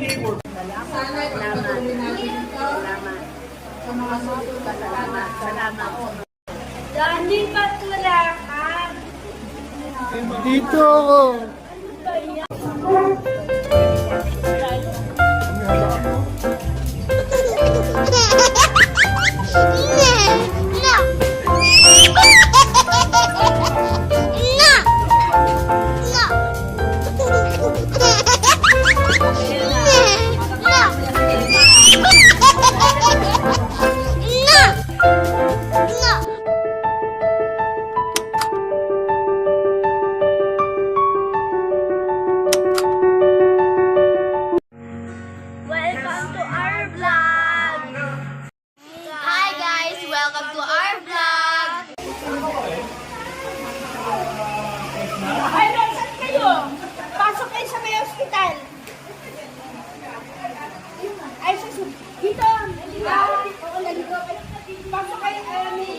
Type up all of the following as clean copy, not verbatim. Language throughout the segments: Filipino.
Sana ipagpatuloy natin ito. Sa mga susunod na salamat. Salamat. Dahil patulakan. Dito ako. Welcome to our vlog! Hi guys! Welcome to our vlog! Ay, saan kayo? Pasok kayo sa may hospital. Ay, dito! Oo, nalito. Pasok kayo sa may...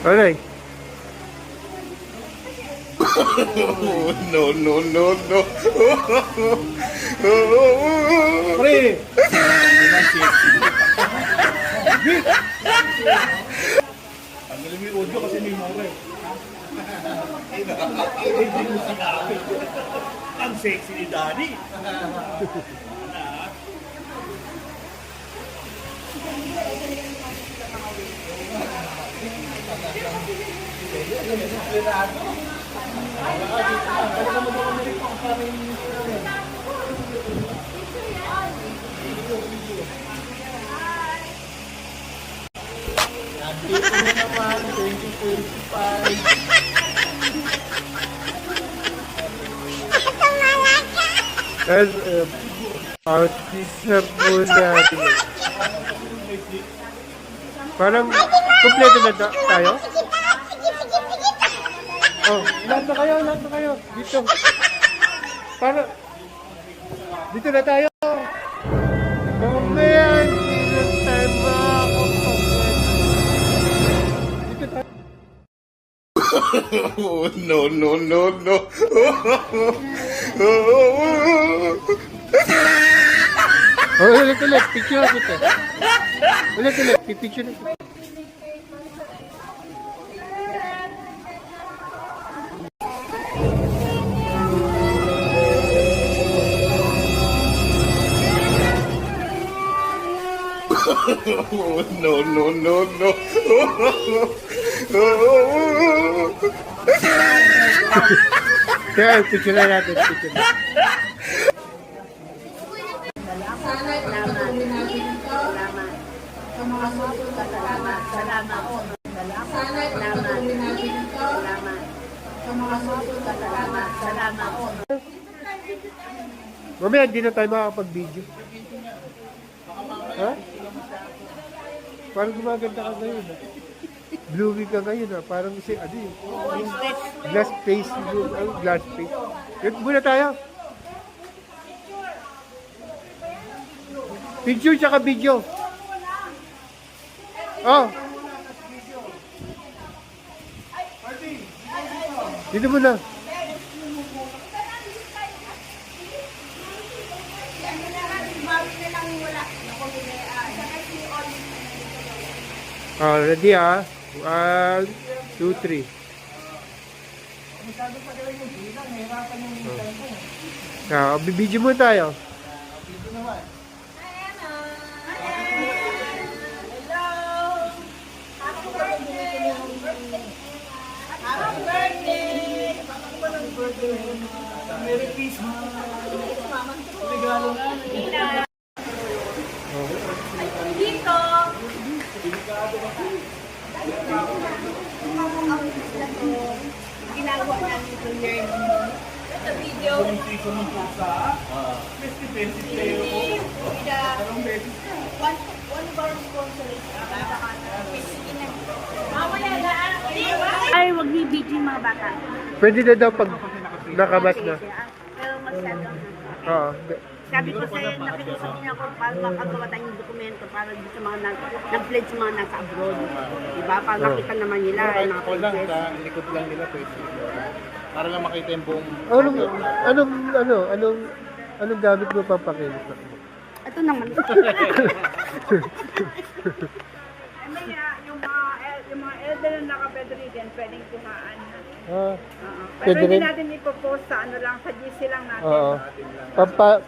Alay. No, no, no, no. Pre! Ang galing mo yung audio kasi may mura eh. Ang sexy ni Daddy. Guys, artista po natin. Parang kompleto na tayo? Oh, lahat na kayo. Dito. Parang, dito na tayo. Mamaya, hindi na tayo dito tayo. No, no, no, no. Oh, ulit. Picture kita. Ulit. Picture kita. No, no, no, no. Kaya, picture na natin. Sana ipagpatuloy natin ito. Sa mga susunod na salamat. Salamat. Sana ipagpatuloy natin ito. Sa mga susunod na salamat. Salamat. Mamaya, hindi na tayo makakapag-video. Ha? Parang gumaganda ka ngayon. Blooming ka ngayon. Parang si, ano yun? Glass face. Glass face. Yun muna tayo. Picture tsaka video. Oh. Dito muna. Ready 1, 2, 3. Bibidyo mo tayo. Merry Christmas. Regalo na. Dito. Ginagawa namin ito year sa video. Season ng pusa. Festival. One of our sponsors Ay, wag ni BG mga bata. Pwede na daw pag nakamas na. Pero masyado. Oo. Sabi ko sa'yo, nakikusap niya ako para makagawa tayo ng dokumento para sa mga nag-pledge sa mga nasa abroad. Diba? Para makita naman nila ay mga Ako lang, pledges. sa likod lang nila pwede. Para lang makita yung buong... Anong gamit mo pampakilos mo? Ito naman. Yung mga elder na naka-bedridden, pwedeng kuhaan. Ah, Pero pwede hindi rin? natin ipopost sa ano lang, sa GC lang natin. Oo.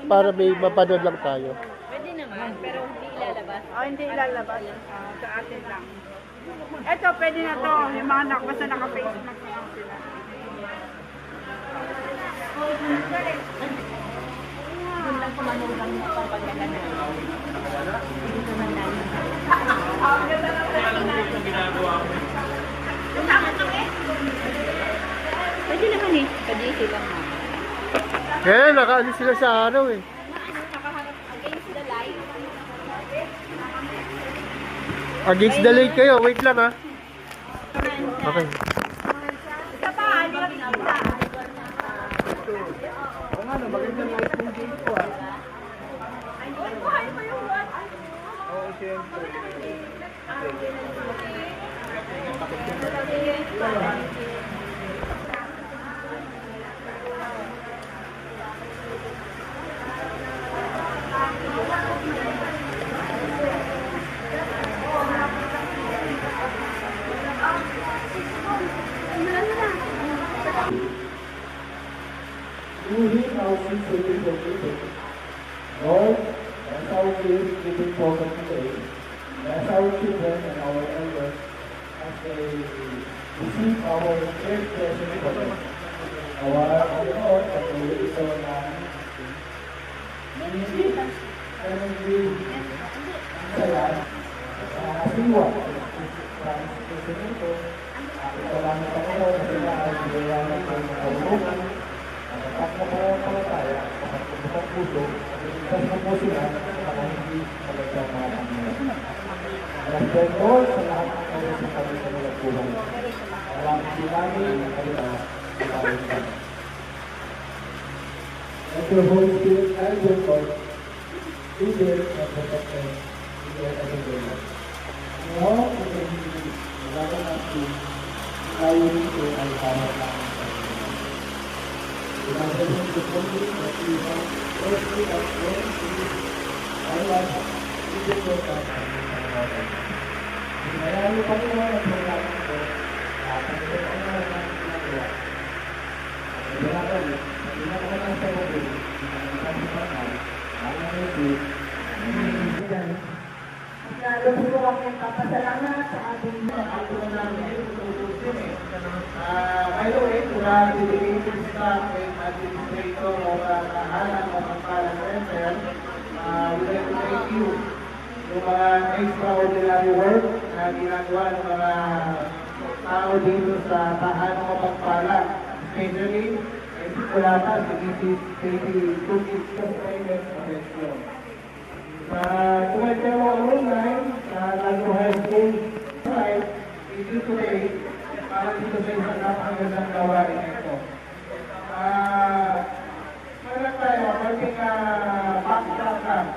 Para may mapanood lang tayo. Pwede naman, pero hindi ilalabas. O hindi ilalabas sa atin lang. Ito, pwede na to. Yung mga basta naka-face mask lang sila. Doon lang kumanugang mo pang pagkakana. Pwede naman eh. Pwede silang mga. Kaya nakaano sila sa araw eh. Nakaharap against the light. Against the light kayo. Wait lang ha. Okay. Isa pa, hindi kami kita. Oo, siyempre. Moving our sincerely forgiven. Lord, as our faith giving program today, as our children and our elders, as they receive our great blessing for them. Our Lord, at the ito na hindi energy saya sa asiwa sa ito ito lang ang Panginoon na sila ay binayanan ng kaulugan at magpapalaya kapag pagpapang puso at po sila na hindi talaga mga Panginoon. Alam po ito sa lahat ng kayo sa kami sa mga pulang. Alam po namin na kayo na sa let your Holy Spirit guide your thoughts, lead them and protect them in their everyday life. Now, in the beginning, malaman natin tayo rito ay para lang sa Panginoon. Inasahin ko po rin na siya, firstly at firstly, ay wala, hindi ko sa Panginoon. Sinayalo pa nila ang pagkakas ko, at ang ito na ang ginagawa. Lalo po kami papasalamat sa ating By the way, to the dedicated staff and administrator of Tahanan of Pagpalang Center, we'd like to thank you yung mga extraordinary work na ginagawa ng mga tao dito sa Tahanan of Pagpalang, especially wala pa sa DCT Private Convention. Kung ito mo alumni sa Lago High School site, ito today, para dito sa isang napakagandang gawain ito. Kaya tayo, konting background lang.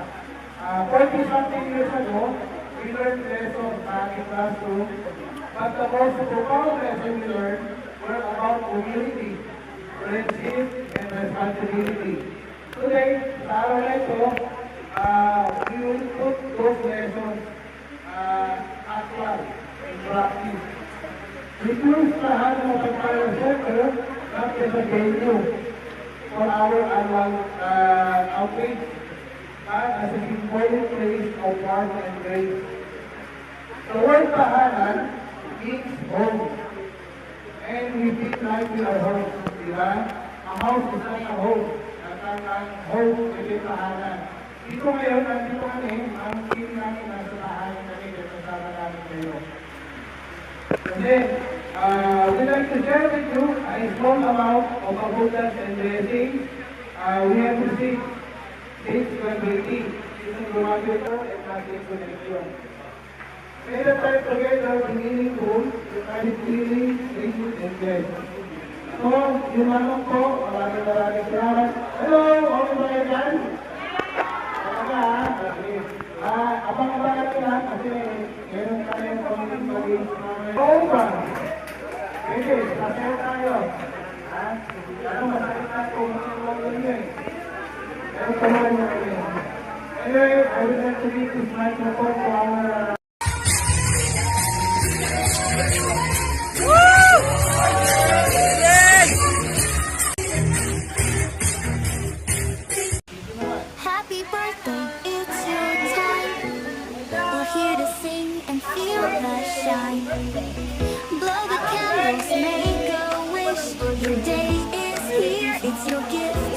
40-something years ago, we learned lessons sa ating classroom, but the most profound lesson we learned were about humility, friendship, and responsibility. Today, sa araw na ito, we will put those lessons actual in practice. We choose Tahanan of Pagpalang Center not as a venue for our annual outreach, but as a symbolic place of warmth and grace. The word Tahanan means home. And we feel like we are home. Diba? A house is not a home. At ang home is Tahanan. Dito ngayon, nandito kami, ang team namin nasa Tahanan kami, kasama namin kayo. Kasi, we'd like to share with you a small amount of abundance and blessings we have received since 2018. This is graduate and natin connection. May ilan tayo together, beginning to, kahit feeling, faces, and death. So, yung manong ko, maraming salamat. Hello, okay ba kayo dyan? Talaga ha? Okay. Abang-abangan ko lang kasi meron tayong pamilya Oo ba? Pwede, sasayo tayo. Ha? Ano masakit na kung masakit na yun. Pero tumahan nyo kayo. Anyway, I would like to give this microphone to our Happy birthday, it's your time. We're here to sing and feel the shine. Blow the candles, make a wish. Your day is here, it's your gift.